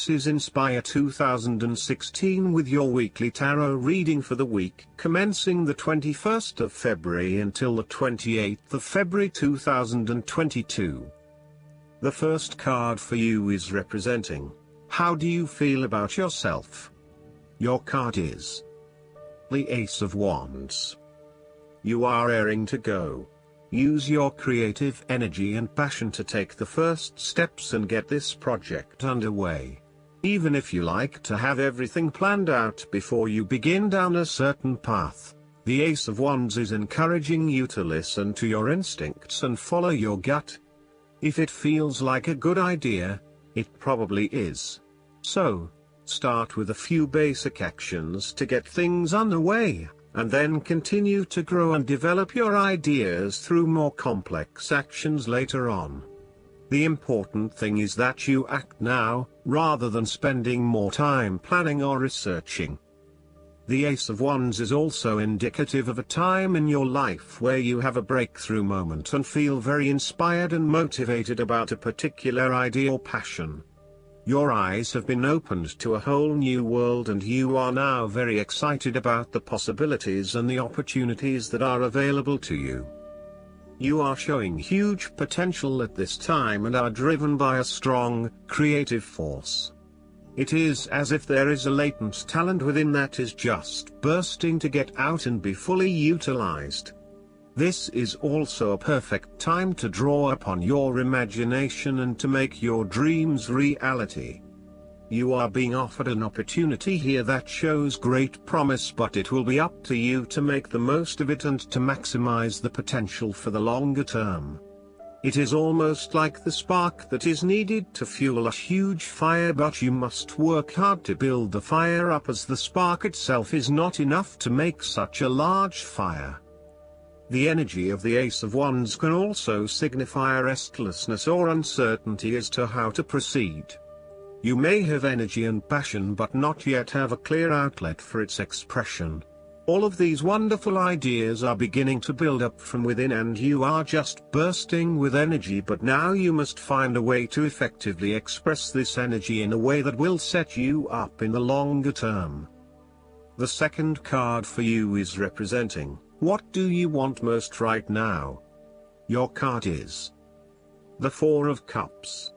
This is Inspire 2016 with your weekly tarot reading for the week commencing the 21st of February until the 28th of February 2022. The first card for you is representing, how do you feel about yourself? Your card is the Ace of Wands. You are raring to go. Use your creative energy and passion to take the first steps and get this project underway. Even if you like to have everything planned out before you begin down a certain path, the Ace of Wands is encouraging you to listen to your instincts and follow your gut. If it feels like a good idea, it probably is. So, start with a few basic actions to get things underway, and then continue to grow and develop your ideas through more complex actions later on. The important thing is that you act now, rather than spending more time planning or researching. The Ace of Wands is also indicative of a time in your life where you have a breakthrough moment and feel very inspired and motivated about a particular idea or passion. Your eyes have been opened to a whole new world and you are now very excited about the possibilities and the opportunities that are available to you. You are showing huge potential at this time and are driven by a strong, creative force. It is as if there is a latent talent within that is just bursting to get out and be fully utilized. This is also a perfect time to draw upon your imagination and to make your dreams reality. You are being offered an opportunity here that shows great promise, but it will be up to you to make the most of it and to maximize the potential for the longer term. It is almost like the spark that is needed to fuel a huge fire, but you must work hard to build the fire up, as the spark itself is not enough to make such a large fire. The energy of the Ace of Wands can also signify restlessness or uncertainty as to how to proceed. You may have energy and passion but not yet have a clear outlet for its expression. All of these wonderful ideas are beginning to build up from within and you are just bursting with energy, but now you must find a way to effectively express this energy in a way that will set you up in the longer term. The second card for you is representing, what do you want most right now? Your card is the Four of Cups.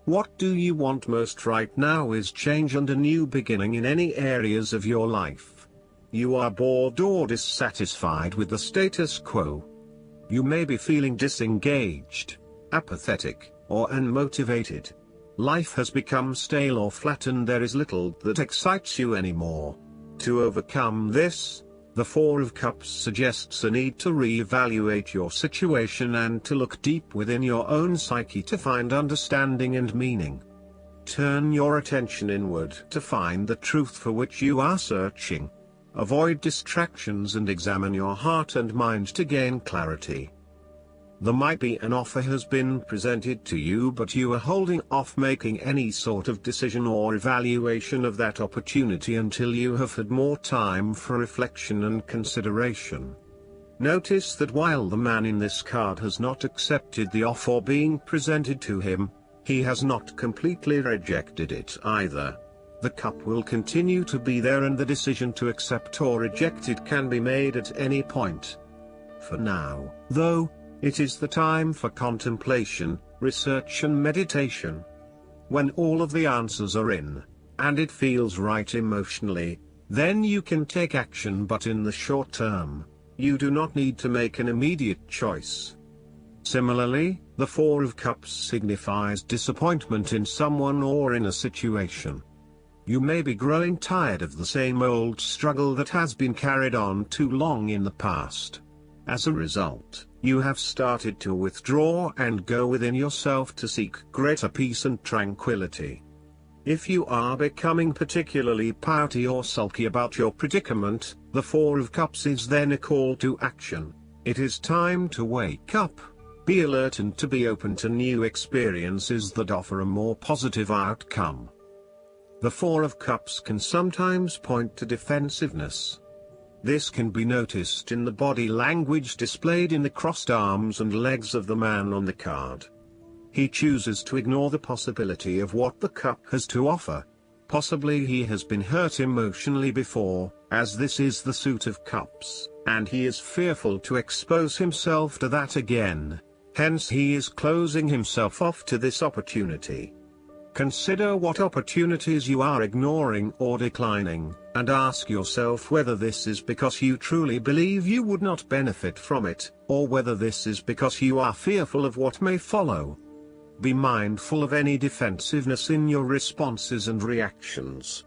What do you want most right now is change and a new beginning in any areas of your life. You are bored or dissatisfied with the status quo. You may be feeling disengaged, apathetic, or unmotivated. Life has become stale or flat and there is little that excites you anymore. To overcome this, the Four of Cups suggests a need to re-evaluate your situation and to look deep within your own psyche to find understanding and meaning. Turn your attention inward to find the truth for which you are searching. Avoid distractions and examine your heart and mind to gain clarity. There might be an offer has been presented to you, but you are holding off making any sort of decision or evaluation of that opportunity until you have had more time for reflection and consideration. Notice that while the man in this card has not accepted the offer being presented to him, he has not completely rejected it either. The cup will continue to be there and the decision to accept or reject it can be made at any point. For now, though, it is the time for contemplation, research and meditation. When all of the answers are in, and it feels right emotionally, then you can take action, but in the short term, you do not need to make an immediate choice. Similarly, the Four of Cups signifies disappointment in someone or in a situation. You may be growing tired of the same old struggle that has been carried on too long in the past. As a result, you have started to withdraw and go within yourself to seek greater peace and tranquility. If you are becoming particularly pouty or sulky about your predicament, the Four of Cups is then a call to action. It is time to wake up, be alert and to be open to new experiences that offer a more positive outcome. The Four of Cups can sometimes point to defensiveness. This can be noticed in the body language displayed in the crossed arms and legs of the man on the card. He chooses to ignore the possibility of what the cup has to offer. Possibly he has been hurt emotionally before, as this is the suit of cups, and he is fearful to expose himself to that again. Hence he is closing himself off to this opportunity. Consider what opportunities you are ignoring or declining, and ask yourself whether this is because you truly believe you would not benefit from it, or whether this is because you are fearful of what may follow. Be mindful of any defensiveness in your responses and reactions.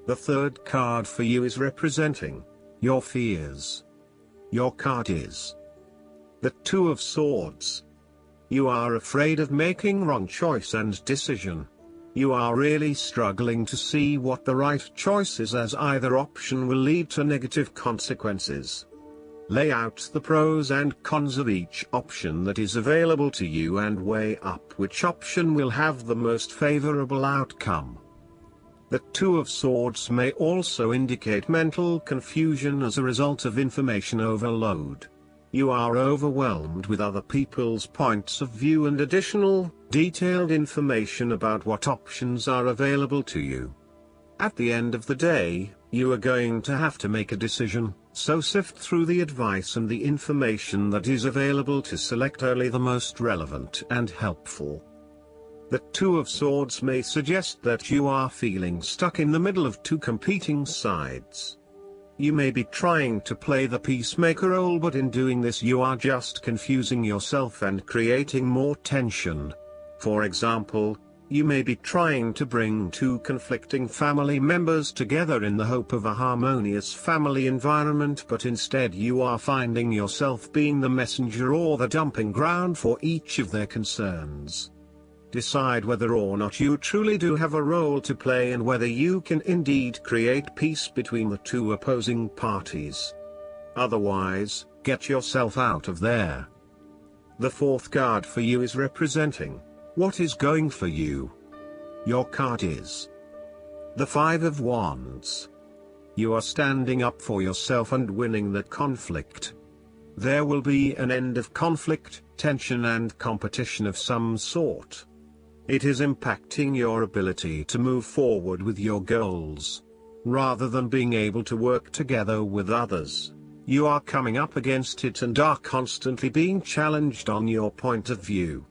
The third card for you is representing your fears. Your card is the Two of Swords. You are afraid of making wrong choice and decision. You are really struggling to see what the right choice is, as either option will lead to negative consequences. Lay out the pros and cons of each option that is available to you and weigh up which option will have the most favorable outcome. The Two of Swords may also indicate mental confusion as a result of information overload. You are overwhelmed with other people's points of view and additional, detailed information about what options are available to you. At the end of the day, you are going to have to make a decision, so sift through the advice and the information that is available to select only the most relevant and helpful. The Two of Swords may suggest that you are feeling stuck in the middle of two competing sides. You may be trying to play the peacemaker role, but in doing this you are just confusing yourself and creating more tension. For example, you may be trying to bring two conflicting family members together in the hope of a harmonious family environment, but instead you are finding yourself being the messenger or the dumping ground for each of their concerns. Decide whether or not you truly do have a role to play and whether you can indeed create peace between the two opposing parties. Otherwise, get yourself out of there. The fourth card for you is representing what is going for you. Your card is the Five of Wands. You are standing up for yourself and winning the conflict. There will be an end of conflict, tension and competition of some sort. It is impacting your ability to move forward with your goals. Rather than being able to work together with others, you are coming up against it and are constantly being challenged on your point of view.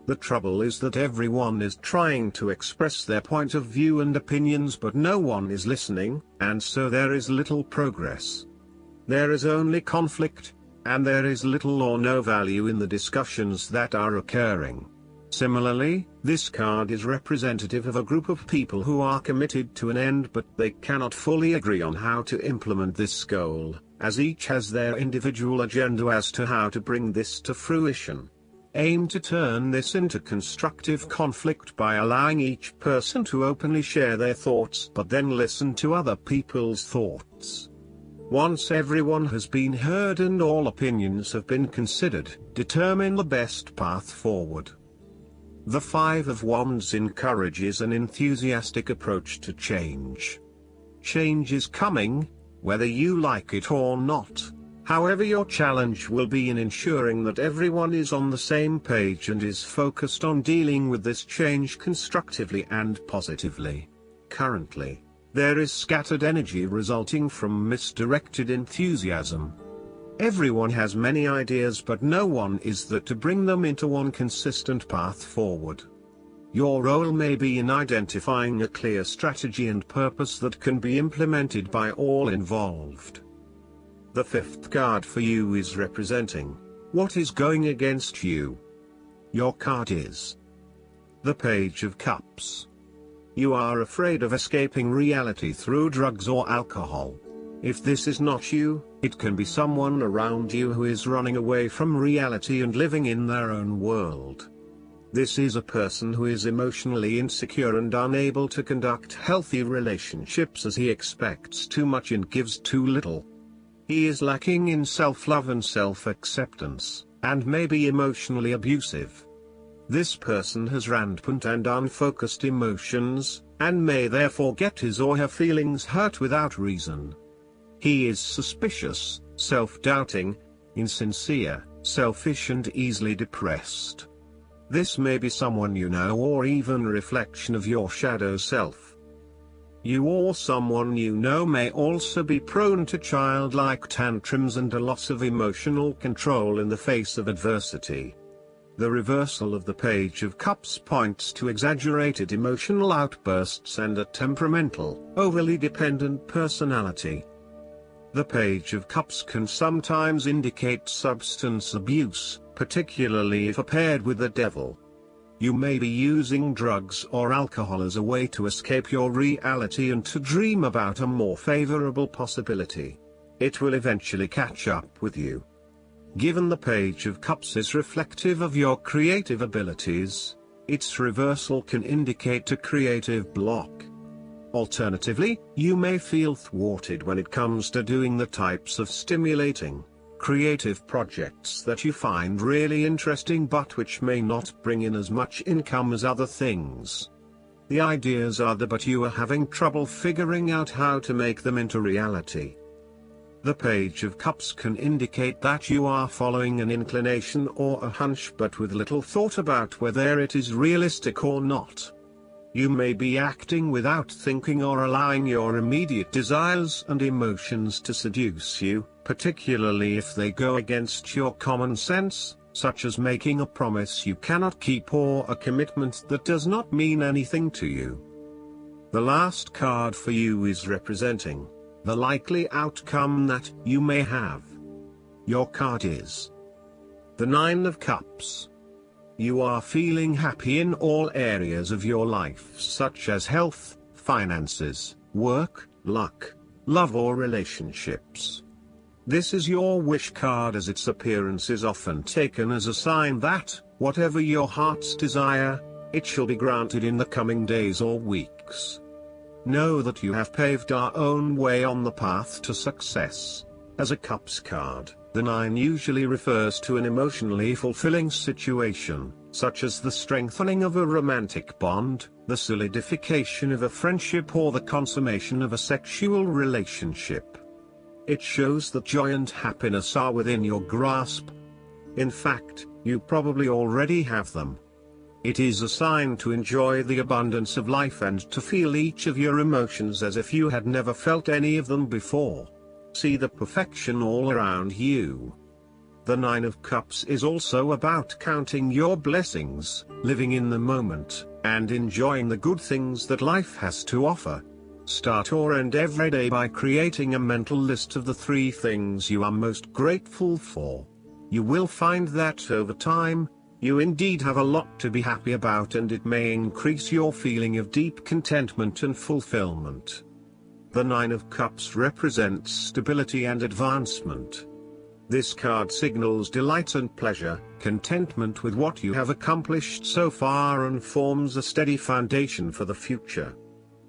The trouble is that everyone is trying to express their point of view and opinions, but no one is listening, and so there is little progress. There is only conflict, and there is little or no value in the discussions that are occurring. Similarly, this card is representative of a group of people who are committed to an end, but they cannot fully agree on how to implement this goal, as each has their individual agenda as to how to bring this to fruition. Aim to turn this into constructive conflict by allowing each person to openly share their thoughts, but then listen to other people's thoughts. Once everyone has been heard and all opinions have been considered, determine the best path forward. The Five of Wands encourages an enthusiastic approach to change. Change is coming, whether you like it or not. However, your challenge will be in ensuring that everyone is on the same page and is focused on dealing with this change constructively and positively. Currently, there is scattered energy resulting from misdirected enthusiasm. Everyone has many ideas, but no one is there to bring them into one consistent path forward. Your role may be in identifying a clear strategy and purpose that can be implemented by all involved. The fifth card for you is representing what is going against you. Your card is the Page of Cups. You are afraid of escaping reality through drugs or alcohol. If this is not you, it can be someone around you who is running away from reality and living in their own world. This is a person who is emotionally insecure and unable to conduct healthy relationships, as he expects too much and gives too little. He is lacking in self-love and self-acceptance, and may be emotionally abusive. This person has rampant and unfocused emotions, and may therefore get his or her feelings hurt without reason. He is suspicious, self-doubting, insincere, selfish and easily depressed. This may be someone you know or even a reflection of your shadow self. You or someone you know may also be prone to childlike tantrums and a loss of emotional control in the face of adversity. The reversal of the Page of Cups points to exaggerated emotional outbursts and a temperamental, overly dependent personality. The Page of Cups can sometimes indicate substance abuse, particularly if paired with the devil. You may be using drugs or alcohol as a way to escape your reality and to dream about a more favorable possibility. It will eventually catch up with you. Given the Page of Cups is reflective of your creative abilities, its reversal can indicate a creative block. Alternatively, you may feel thwarted when it comes to doing the types of stimulating, creative projects that you find really interesting but which may not bring in as much income as other things. The ideas are there, but you are having trouble figuring out how to make them into reality. The Page of Cups can indicate that you are following an inclination or a hunch but with little thought about whether it is realistic or not. You may be acting without thinking or allowing your immediate desires and emotions to seduce you, particularly if they go against your common sense, such as making a promise you cannot keep or a commitment that does not mean anything to you. The last card for you is representing the likely outcome that you may have. Your card is the Nine of Cups. You are feeling happy in all areas of your life, such as health, finances, work, luck, love or relationships. This is your wish card, as its appearance is often taken as a sign that, whatever your heart's desire, it shall be granted in the coming days or weeks. Know that you have paved our own way on the path to success. As a Cups card, the 9 usually refers to an emotionally fulfilling situation, such as the strengthening of a romantic bond, the solidification of a friendship or the consummation of a sexual relationship. It shows that joy and happiness are within your grasp. In fact, you probably already have them. It is a sign to enjoy the abundance of life and to feel each of your emotions as if you had never felt any of them before. See the perfection all around you. The 9 of Cups is also about counting your blessings, living in the moment, and enjoying the good things that life has to offer. Start or end every day by creating a mental list of the 3 things you are most grateful for. You will find that over time, you indeed have a lot to be happy about, and it may increase your feeling of deep contentment and fulfillment. The 9 of Cups represents stability and advancement. This card signals delight and pleasure, contentment with what you have accomplished so far, and forms a steady foundation for the future.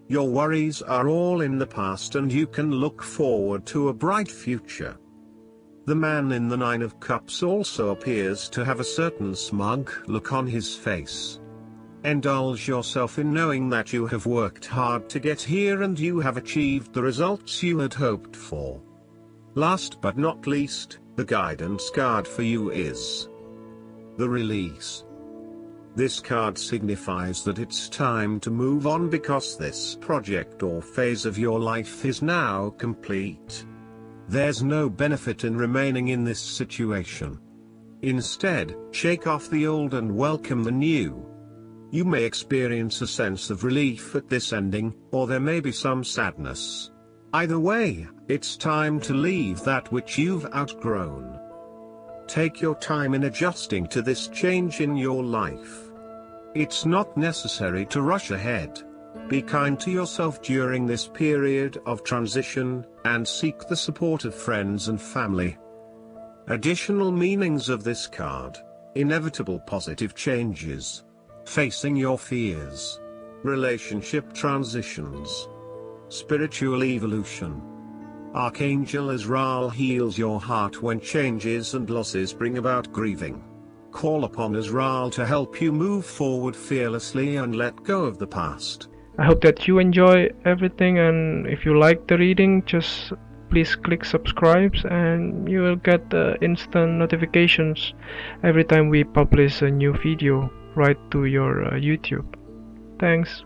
Your worries are all in the past and you can look forward to a bright future. The man in the 9 of Cups also appears to have a certain smug look on his face. Indulge yourself in knowing that you have worked hard to get here and you have achieved the results you had hoped for. Last but not least, the guidance card for you is the Release. This card signifies that it's time to move on because this project or phase of your life is now complete. There's no benefit in remaining in this situation. Instead, shake off the old and welcome the new. You may experience a sense of relief at this ending, or there may be some sadness. Either way, it's time to leave that which you've outgrown. Take your time in adjusting to this change in your life. It's not necessary to rush ahead. Be kind to yourself during this period of transition, and seek the support of friends and family. Additional meanings of this card: inevitable positive changes, facing your fears, relationship transitions, spiritual evolution. Archangel Azrael heals your heart when changes and losses bring about grieving. Call upon Azrael to help you move forward fearlessly and let go of the past. I hope that you enjoy everything, and if you like the reading, just please click subscribe and you will get instant notifications every time we publish a new video. right to your YouTube. Thanks.